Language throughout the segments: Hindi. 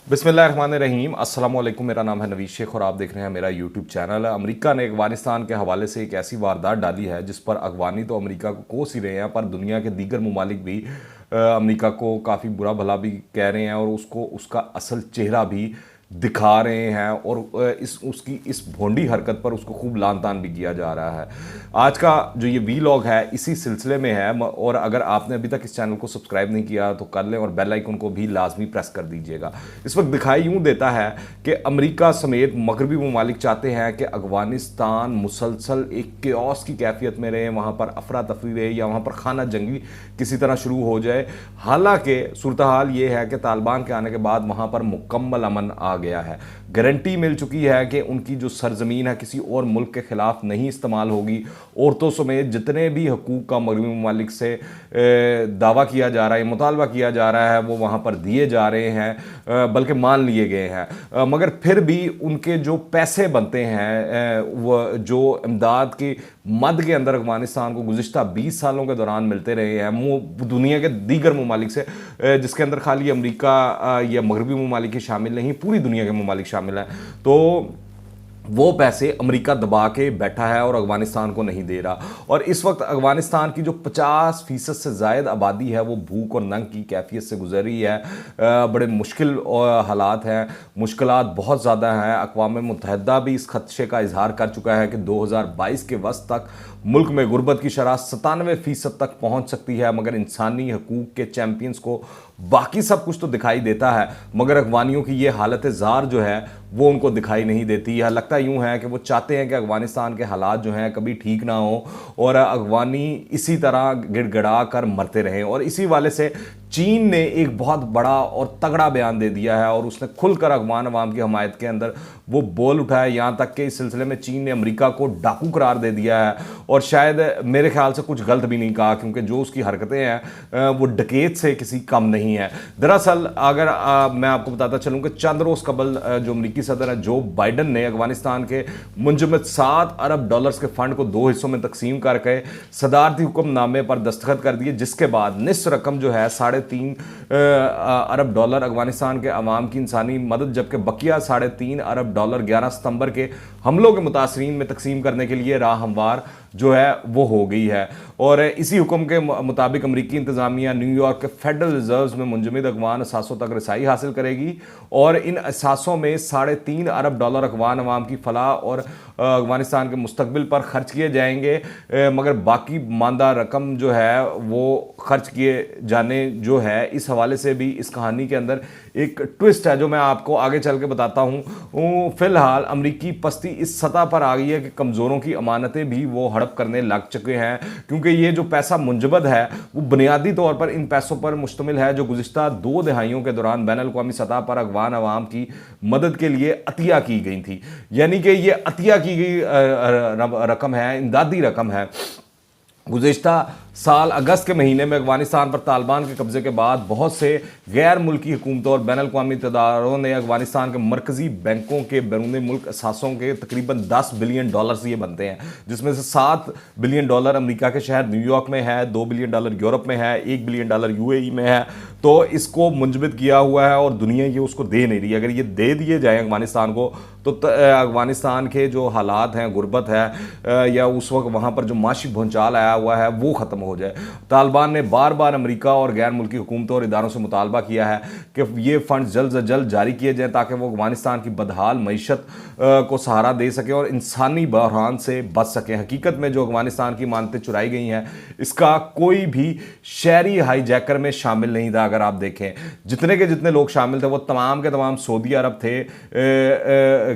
बिस्मिल्लाहिर्रहमानिर्रहीम अस्सलाम वालेकुम। मेरा नाम है नवीद शेख और आप देख रहे हैं मेरा यूट्यूब चैनल। अमेरिका ने अफगानिस्तान के हवाले से एक ऐसी वारदात डाली है जिस पर अफगानी तो अमेरिका को कोस ही रहे हैं, पर दुनिया के दीगर ममालिक भी अमेरिका को काफ़ी बुरा भला भी कह रहे हैं और उसको उसका असल चेहरा भी दिखा रहे हैं और इस भोंडी हरकत पर उसको खूब लान तान भी किया जा रहा है। आज का जो ये वीलॉग है इसी सिलसिले में है, और अगर आपने अभी तक इस चैनल को सब्सक्राइब नहीं किया तो कर लें और बेल आइकन को भी लाजमी प्रेस कर दीजिएगा। इस वक्त दिखाई यूँ देता है कि अमेरिका समेत मगरबी ममालिक चाहते हैं कि अफगानिस्तान मुसलसल एक केओस की कैफियत में रहे, वहाँ पर अफरा तफरी रहे या वहाँ पर खाना जंगी किसी तरह शुरू हो जाए। हालांकि सूरत हाल ये है कि तालिबान के आने के बाद वहाँ पर मुकम्मल अमन आ गया है। गारंटी मिल चुकी है कि उनकी जो सरजमीन है किसी और मुल्क के खिलाफ नहीं इस्तेमाल होगी। औरतों समेत जितने भी हकूक़ का मगरबी ममालिक से दावा किया जा रहा है, मुतालबा किया जा रहा है, वो वहाँ पर दिए जा रहे हैं, बल्कि मान लिए गए हैं। मगर फिर भी उनके जो पैसे बनते हैं वो जो इमदाद की मद के अंदर अफगानिस्तान को गुज़िश्ता 20 सालों के दौरान मिलते रहे हैं वो दुनिया के दीगर ममालिक से, जिसके अंदर खाली अमेरिका या मगरबी ममालिक ही शामिल नहीं, पूरी दुनिया के ममालिक शामिल हैं, तो वो पैसे अमेरिका दबा के बैठा है और अफगानिस्तान को नहीं दे रहा। और इस वक्त अफगानिस्तान की जो 50% से ज़ायद आबादी है वो भूख और नंग की कैफियत से गुजर रही है। बड़े मुश्किल हालात हैं, मुश्किलात बहुत ज़्यादा हैं। अक़वाम मुत्तहिदा भी इस खदशे का इजहार कर चुका है कि 2022 के वस्त तक मुल्क में गुर्बत की शरह 97% तक पहुँच सकती है। मगर इंसानी हकूक़ के चैम्पियंस को बाकी सब कुछ तो दिखाई देता है, मगर अफगानियों की ये हालत ज़ार जो है वो उनको दिखाई नहीं देती। यह लगता यूँ है कि वो चाहते हैं कि अफगानिस्तान के हालात जो हैं कभी ठीक ना हो और अफगानी इसी तरह गिड़गिड़ा कर मरते रहें। और इसी वाले से चीन ने एक बहुत बड़ा और तगड़ा बयान दे दिया है और उसने खुलकर अफगान अवाम की हमायत के अंदर वो बोल उठाया। यहाँ तक कि इस सिलसिले में चीन ने अमेरिका को डाकू करार दे दिया है और शायद मेरे ख्याल से कुछ गलत भी नहीं कहा, क्योंकि जो उसकी हरकतें हैं वो डकैत से किसी कम नहीं है। दरअसल अगर मैं आपको बताता चलूँ कि चंद रोज़ कबल जो अमरीकी सदर है जो बाइडन ने अफगानिस्तान के मुंजमद $7 अरब के फ़ंड को 2 हिस्सों में तकसीम करके सदारती हुक्मनामे पर दस्तखत कर दिए, जिसके बाद निस्फ रकम जो है $3.5 अरब अफगानिस्तान के अवाम की इंसानी मदद, जबकि बकिया $3.5 अरब 11 सितंबर के हमलों के मुतासरीन में तकसीम करने के लिए राह हमवार जो है वो हो गई है। और इसी हुक्म के मुताबिक अमरीकी इंतज़ामिया न्यूयॉर्क के फेडरल रिजर्व्स में मुंजमद अफगान असासों तक रसाई हासिल करेगी और इन असासों में $3.5 अरब अफगान अवाम की फलाह और अफगानिस्तान के मुस्तकबिल पर खर्च किए जाएंगे। मगर बाकी मानदा रकम जो है वो खर्च किए जाने जो है, इस हवाले से भी इस कहानी के अंदर एक ट्विस्ट है जो मैं आपको आगे चल के बताता हूँ। फ़िलहाल अमरीकी पस्ती इस सतह पर आ गई है कि कमज़ोरों की अमानतें भी वो हड़प करने लग चुके हैं, क्योंकि ये जो पैसा मुंजमद है वो बुनियादी तौर पर इन पैसों पर मुश्तमिल है जो गुज़िश्ता 2 दहाइयों के दौरान बैनुल अक़वामी सतह पर अफगान अवाम की मदद के लिए अतिया की गई थी। यानी कि ये अतिया की गई रकम है, इमदादी रकम है। गुज़िश्ता साल अगस्त के महीने में अफगानिस्तान पर तालिबान के कब्जे के बाद बहुत से गैर मुल्की हुकूमतों और बैनुल अक़वामी इदारों ने अफगानिस्तान के मरकज़ी बैंकों के बैरून मुल्क असासों के तकरीबन $10 बिलियन ये बनते हैं, जिसमें से $7 बिलियन अमेरिका के शहर न्यूयॉर्क में है, $2 बिलियन यूरोप में है, $1 बिलियन यूएई में है। तो इसको मुंजमद किया हुआ है और दुनिया ये उसको दे नहीं रही। अगर ये दे दिए जाए अफगानिस्तान को तो अफगानिस्तान के जो हालात हैं, गुर्बत है या उस वक्त वहाँ पर जो माशी भूचाल आया हुआ है वो ख़त्म हो जाए। तालिबान ने बार बार अमेरिका और गैर मुल्की हुकूमतों और इदारों से मुतालबा किया है कि ये फ़ंड जल्द से जल्द जारी किए जाएँ ताकि वो अफगानिस्तान की बदहाल मईशत को सहारा दे सकें और इंसानी बहरान से बच सकें। हकीकत में जो अफगानिस्तान की मानतें चुराई गई हैं इसका कोई भी शहरी हाईजैकर में शामिल नहीं था। अगर आप देखें जितने के जितने लोग शामिल थे वो तमाम के तमाम सऊदी अरब थे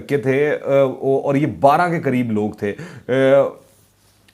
और ये 12 के करीब लोग थे।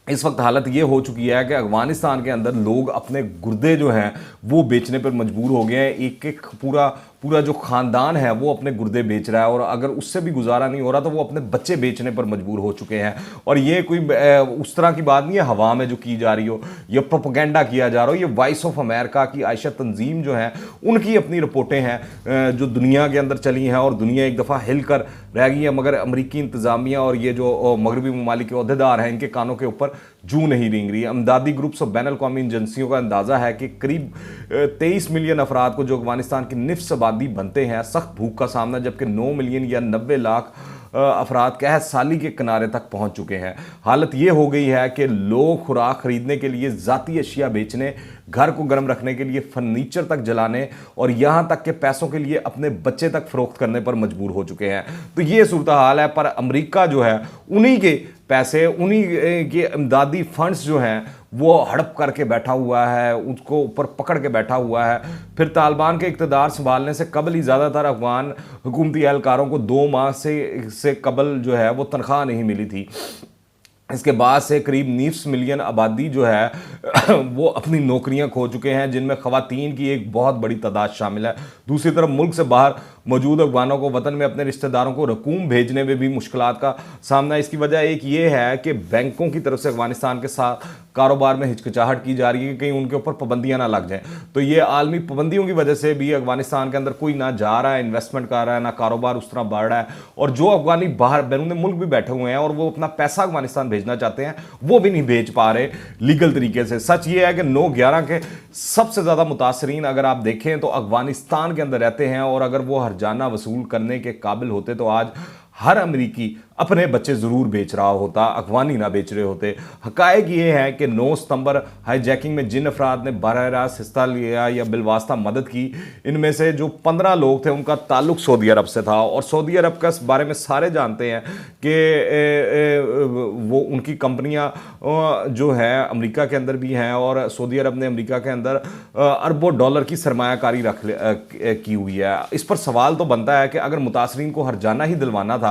इस वक्त हालत ये हो चुकी है कि अफगानिस्तान के अंदर लोग अपने गुर्दे जो हैं वो बेचने पर मजबूर हो गए हैं। एक एक पूरा जो ख़ानदान है वो अपने गुर्दे बेच रहा है और अगर उससे भी गुजारा नहीं हो रहा तो वो अपने बच्चे बेचने पर मजबूर हो चुके हैं। और ये कोई उस तरह की बात नहीं है हवा में जो की जा रही हो, ये प्रोपेगेंडा किया जा रहा हो। ये वॉइस ऑफ अमेरिका की आयशा तंजीम जो है उनकी अपनी रिपोर्टें हैं जो दुनिया के अंदर चली हैं और दुनिया एक दफ़ा हिल कर रह गई है। मगर अमरीकी इंतज़ामिया और ये जो मगरबी ममालिक के अहदेदार हैं इनके कानों के ऊपर जू नहीं रेंग रही। अमदादी ग्रुप्स और बैनुल अक़वामी एजेंसियों का अंदाज़ा है कि करीब 23 मिलियन अफराद को, जो अफगानिस्तान की निफ्स आबादी बनते हैं, सख्त भूख का सामना, जबकि 9 मिलियन या 90 लाख अफराद कहत साली के किनारे तक पहुंच चुके हैं। हालत ये हो गई है कि लोग खुराक खरीदने के लिए, ज़ाती अशिया बेचने, घर को गर्म रखने के लिए फर्नीचर तक जलाने और यहाँ तक के पैसों के लिए अपने बच्चे तक फरोख्त करने पर मजबूर हो चुके हैं। तो ये सूरत हाल है। पर अमेरिका जो है उन्हीं के पैसे, उन्हीं के इमदादी फंड्स जो हैं वो हड़प करके बैठा हुआ है, उसको ऊपर पकड़ के बैठा हुआ है। फिर तालिबान के इक़्तिदार संभालने से कबल ही ज़्यादातर अफगान हुकूमती एहलकारों को 2 माह से कबल जो है वो तनख्वाह नहीं मिली थी। इसके बाद से करीब 20 मिलियन आबादी जो है वो अपनी नौकरियां खो चुके हैं, जिनमें ख़वातीन की एक बहुत बड़ी तादाद शामिल है। दूसरी तरफ मुल्क से बाहर मौजूद अफगानों को वतन में अपने रिश्तेदारों को रकूम भेजने में भी मुश्किलात का सामना। इसकी वजह एक ये है कि बैंकों की तरफ से अफगानिस्तान के साथ कारोबार में हिचकिचाहट की जा रही है कि कहीं उनके ऊपर पाबंदियां ना लग जाएं। तो ये आलमी पाबंदियों की वजह से भी अफगानिस्तान के अंदर कोई ना जा रहा है, इन्वेस्टमेंट कर रहा है, ना कारोबार उस तरह बढ़ रहा है। और जो अफगानी बाहर बैरून मुल्क भी बैठे हुए हैं और वो अपना पैसा अफगानिस्तान भेजना चाहते हैं, वो भी नहीं भेज पा रहे लीगल तरीके से। सच ये है कि 9/11 के सबसे ज़्यादा मुतासरीन अगर आप देखें तो अफगानिस्तान के अंदर रहते हैं, और अगर वो हर्जाना वसूल करने के काबिल होते तो आज हर अमरीकी अपने बच्चे ज़रूर बेच रहा होता, अफगानी ना बेच रहे होते। हकायक ये है कि 9 सितंबर हाईजैकिंग में जिन अफराद ने बराह रास्त हिस्सा लिया या बिलवास्ता मदद की, इनमें से जो 15 लोग थे उनका ताल्लुक सऊदी अरब से था। और सऊदी अरब के बारे में सारे जानते हैं कि वो उनकी कंपनियां जो हैं अमेरिका के अंदर भी हैं, और सऊदी अरब ने अमेरिका के अंदर अरबों डॉलर की सरमायाकारी की हुई है। इस पर सवाल तो बनता है कि अगर मुतासरीन को हर्जाना ही दिलवाना था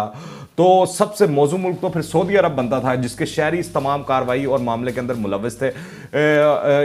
तो सबसे मौजूद मुल्क तो फिर सऊदी अरब बनता था, जिसके शहरी इस तमाम कार्रवाई और मामले के अंदर मुलव्वस थे।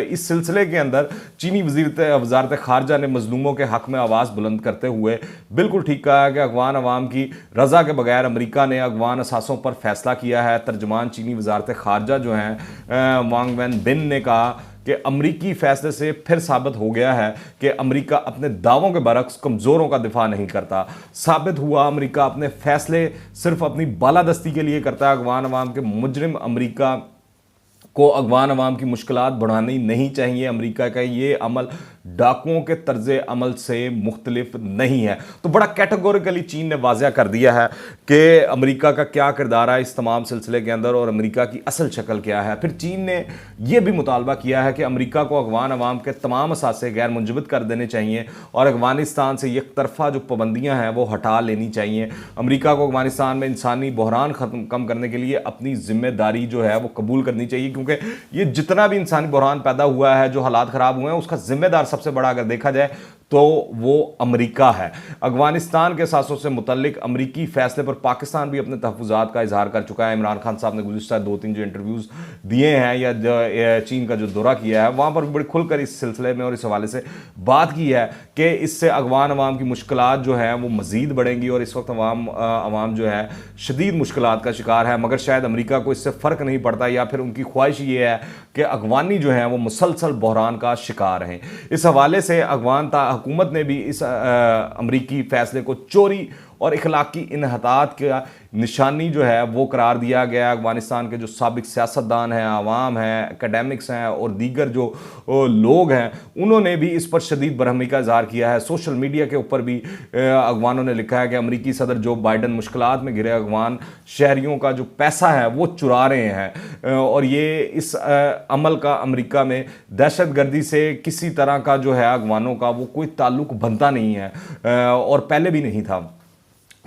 इस सिलसिले के अंदर चीनी वजारत खारजा ने मजलूमों के हक में आवाज़ बुलंद करते हुए बिल्कुल ठीक कहा है कि अफगान अवाम की रजा के बगैर अमेरिका ने अफगान असासों पर फैसला किया है। तर्जमान चीनी वजारत खारजा जो हैं वांग वेनबिन ने कहा कि अमरीकी फैसले से फिर साबित हो गया है कि अमरीका अपने दावों के बरक्स कमज़ोरों का दिफा नहीं करता। साबित हुआ अमरीका अपने फैसले सिर्फ अपनी बालादस्ती के लिए करता है। अफगान अवाम के मुजरिम अमरीका को अफगान अवाम की मुश्किलात बढ़ानी नहीं चाहिए। अमरीका का ये अमल डाकुओं के तर्ज अमल से मुख्तलिफ नहीं है। तो बड़ा कैटेगोरिकली चीन ने वाज़ह कर दिया है कि अमरीका का क्या किरदार है इस तमाम सिलसिले के अंदर और अमरीका की असल शक्ल क्या है। फिर चीन ने यह भी मुतालबा किया है कि अमरीका को अफगान अवाम के तमाम असासे गैर मुंजमद कर देने चाहिए और अफगानिस्तान से एक तरफा जो पाबंदियाँ हैं वो हटा लेनी चाहिए। अमरीका को अफगानिस्तान में इंसानी बहरान कम करने के लिए अपनी जिम्मेदारी जो है वो कबूल करनी चाहिए, क्योंकि ये जितना भी इंसानी बहरान पैदा हुआ है, जो हालात ख़राब हुए हैं, उसका जिम्मेदार सबसे बड़ा अगर देखा जाए तो वो अमेरिका है। अफगानिस्तान के सासों से मुतल्लिक अमरीकी फैसले पर पाकिस्तान भी अपने तहफ़्फ़ुज़ात का इजहार कर चुका है। इमरान खान साहब ने गुज़िश्ता 2-3 जो इंटरव्यूज़ दिए हैं या चीन का जो दौरा किया है, वहाँ पर भी बड़ी खुलकर इस सिलसिले में और इस हवाले से बात की है कि इससे अफगान अवाम की मुश्किलात जो हैं वो मज़ीद बढ़ेंगी और इस वक्त अवाम जो है शदीद मुश्किलात का शिकार है। मगर शायद अमरीका को इससे फ़र्क नहीं पड़ता, या फिर उनकी ख्वाहिश ये है कि अफगानी जो हैं वो मुसलसल बहरान का शिकार हैं। इस हवाले से अफगान हुकूमत ने भी इस अमरीकी फैसले को चोरी और इखलाकी इन्हतात का निशानी जो है वो करार दिया गया। अफगानिस्तान के जो साबिक सियासतदान हैं, आवाम हैं, एकेडमिक्स हैं और दीगर जो लोग हैं, उन्होंने भी इस पर शदीद बरहमी का इजहार किया है। सोशल मीडिया के ऊपर भी अफगानों ने लिखा है कि अमरीकी सदर जो बाइडन मुश्किलात में घिरे अफगान शहरियों का जो पैसा है वो चुरा रहे हैं और ये इस अमल का अमरीका में दहशतगर्दी से किसी तरह का जो है अफगानों का वो कोई ताल्लुक बनता नहीं है और पहले भी नहीं था।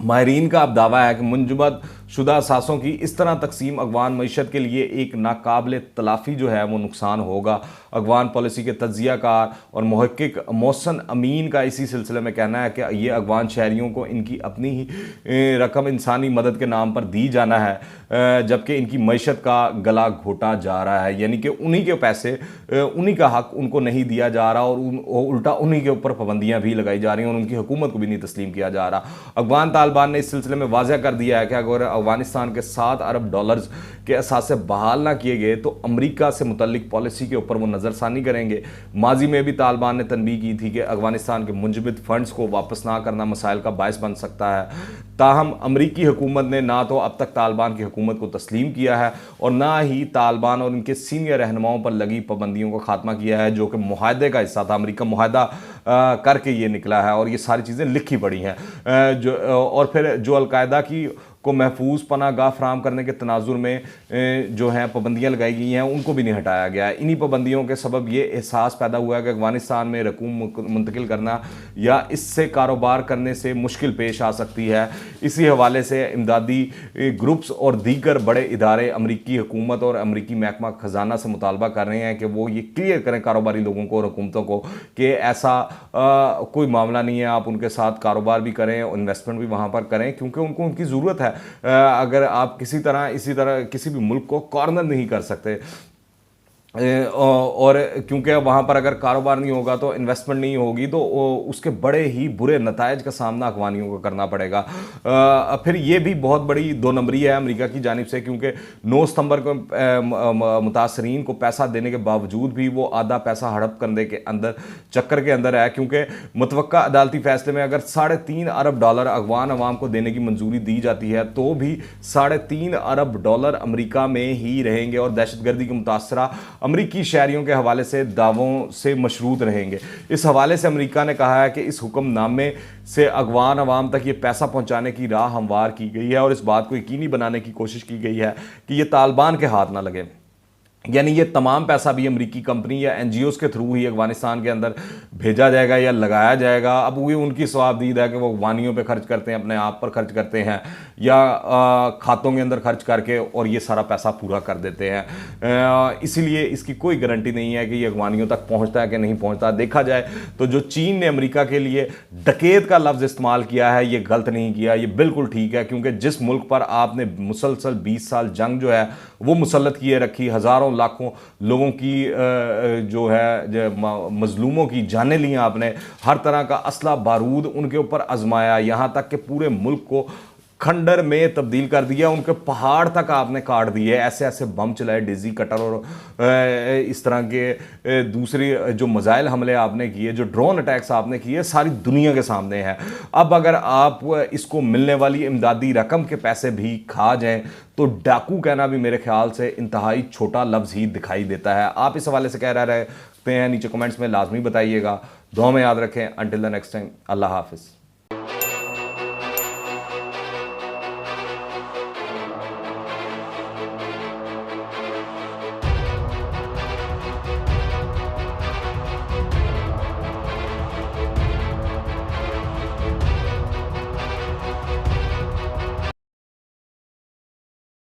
माहिरीन का अब दावा है कि मुंजमद शुदा असासों की इस तरह तकसीम अफगान मईशत के लिए एक नाकाबिल तलाफ़ी जो है वो नुकसान होगा। अफगान पॉलिसी के तज्ज़ियाकार और मुहक्किक मोहसन अमीन का इसी सिलसिले में कहना है कि ये अफगान शहरियों को इनकी अपनी ही रकम इंसानी मदद के नाम पर दी जाना है, जबकि इनकी मईशत का गला घोटा जा रहा है। यानी कि उन्हीं के पैसे, उन्हीं का हक उनको नहीं दिया जा रहा और उल्टा उन्हीं के ऊपर पाबंदियाँ भी लगाई जा रही हैं और उनकी हुकूमत को भी नहीं तस्लीम किया जा रहा। अफगान तालिबान ने इस सिलसिले में वाज़ह कर दिया है कि अगर अफगानिस्तान के 7 अरब डॉलर्स के असासे बहाल ना किए गए तो अमेरिका से मुतल्लिक पॉलिसी के ऊपर वो नज़रसानी करेंगे। माजी में भी तालिबान ने तनबीह की थी कि अफगानिस्तान के मुंजमद फंड्स को वापस ना करना मसाइल का बायस बन सकता है। ताहम अमरीकी हुकूमत ने ना तो अब तक तालिबान की हुकूमत को तस्लीम किया है और ना ही तालिबान और उनके सीनियर रहनुमाओं पर लगी पाबंदियों का खात्मा किया है, जो कि मुआहदे का हिस्सा था। अमरीका मुआहदा करके ये निकला है और ये सारी चीज़ें लिखी पड़ी हैं। और फिर जो अलकायदा की को महफूज पनागाह फराम करने के तनाजुर में जो है पाबंदियाँ लगाई गई हैं, उनको भी नहीं हटाया गया है। इन्हीं पाबंदियों के सबब ये एहसास पैदा हुआ है कि अफगानिस्तान में रकूम मुंतकिल करना या इससे कारोबार करने से मुश्किल पेश आ सकती है। इसी हवाले से इमदादी ग्रुप्स और दीगर बड़े इदारे अमरीकी हुकूमत और अमरीकी महकमा ख़जाना से मुतालबा कर रहे हैं कि वो ये क्लियर करें कारोबारी लोगों को और हुकूमतों को कि ऐसा कोई मामला नहीं है, आप उनके साथ कारोबार भी करें, इन्वेस्टमेंट भी वहाँ पर करें, क्योंकि उनको उनकी ज़रूरत है। अगर आप इसी तरह किसी भी मुल्क को कॉर्नर नहीं कर सकते, और क्योंकि वहाँ पर अगर कारोबार नहीं होगा तो इन्वेस्टमेंट नहीं होगी, तो उसके बड़े ही बुरे नतायज का सामना अफगानियों को करना पड़ेगा। फिर ये भी बहुत बड़ी दो नंबरी है अमेरिका की जानिब से, क्योंकि 9 सितंबर को मुतासरीन को पैसा देने के बावजूद भी वो आधा पैसा हड़प करने के चक्कर के अंदर है, क्योंकि मुतवक्का अदालती फैसले में अगर $3.5 अरब अफगान अवाम को देने की मंजूरी दी जाती है तो भी $3.5 अरब अमेरिका में ही रहेंगे और दहशतगर्दी के मुतासरा अमरीकी शहरियों के हवाले से दावों से मशरूत रहेंगे। इस हवाले से अमेरिका ने कहा है कि इस हुक्मनामे से अफगान अवाम तक ये पैसा पहुंचाने की राह हमवार की गई है और इस बात को यकीनी बनाने की कोशिश की गई है कि ये तालिबान के हाथ ना लगे। यानी ये तमाम पैसा भी अमरीकी कंपनी या एनजीओज़ के थ्रू ही अफगानिस्तान के अंदर भेजा जाएगा या लगाया जाएगा। अब वो उनकी सवाबदीद है कि वो अफगानियों पे खर्च करते हैं, अपने आप पर खर्च करते हैं या खातों के अंदर खर्च करके और ये सारा पैसा पूरा कर देते हैं। इसीलिए इसकी कोई गारंटी नहीं है कि ये अफगानियों तक पहुँचता है कि नहीं पहुँचता। देखा जाए तो जो चीन ने अमरीका के लिए डकैत का लफ्ज़ इस्तेमाल किया है, ये गलत नहीं किया, ये बिल्कुल ठीक है, क्योंकि जिस मुल्क पर आपने मुसलसल 20 साल जंग जो है वो मुसल्लत किए रखी, हज़ारों लाखों लोगों की जो है मजलूमों की जानें ली आपने, हर तरह का असला बारूद उनके ऊपर आजमाया, यहाँ तक कि पूरे मुल्क को खंडर में तब्दील कर दिया, उनके पहाड़ तक आपने काट दिए, ऐसे ऐसे बम चलाए, डिजी कटर और इस तरह के दूसरी जो मिसाइल हमले आपने किए, जो ड्रोन अटैक्स आपने किए, सारी दुनिया के सामने हैं। अब अगर आप इसको मिलने वाली इमदादी रकम के पैसे भी खा जाएं तो डाकू कहना भी मेरे ख्याल से इंतहाई छोटा लफ्ज़ ही दिखाई देता है। आप इस हवाले से कह रहे हैं, नीचे कमेंट्स में लाजमी बताइएगा। दुआ में याद रखें। अंटिल द नेक्स्ट टाइम, अल्लाह हाफिज़।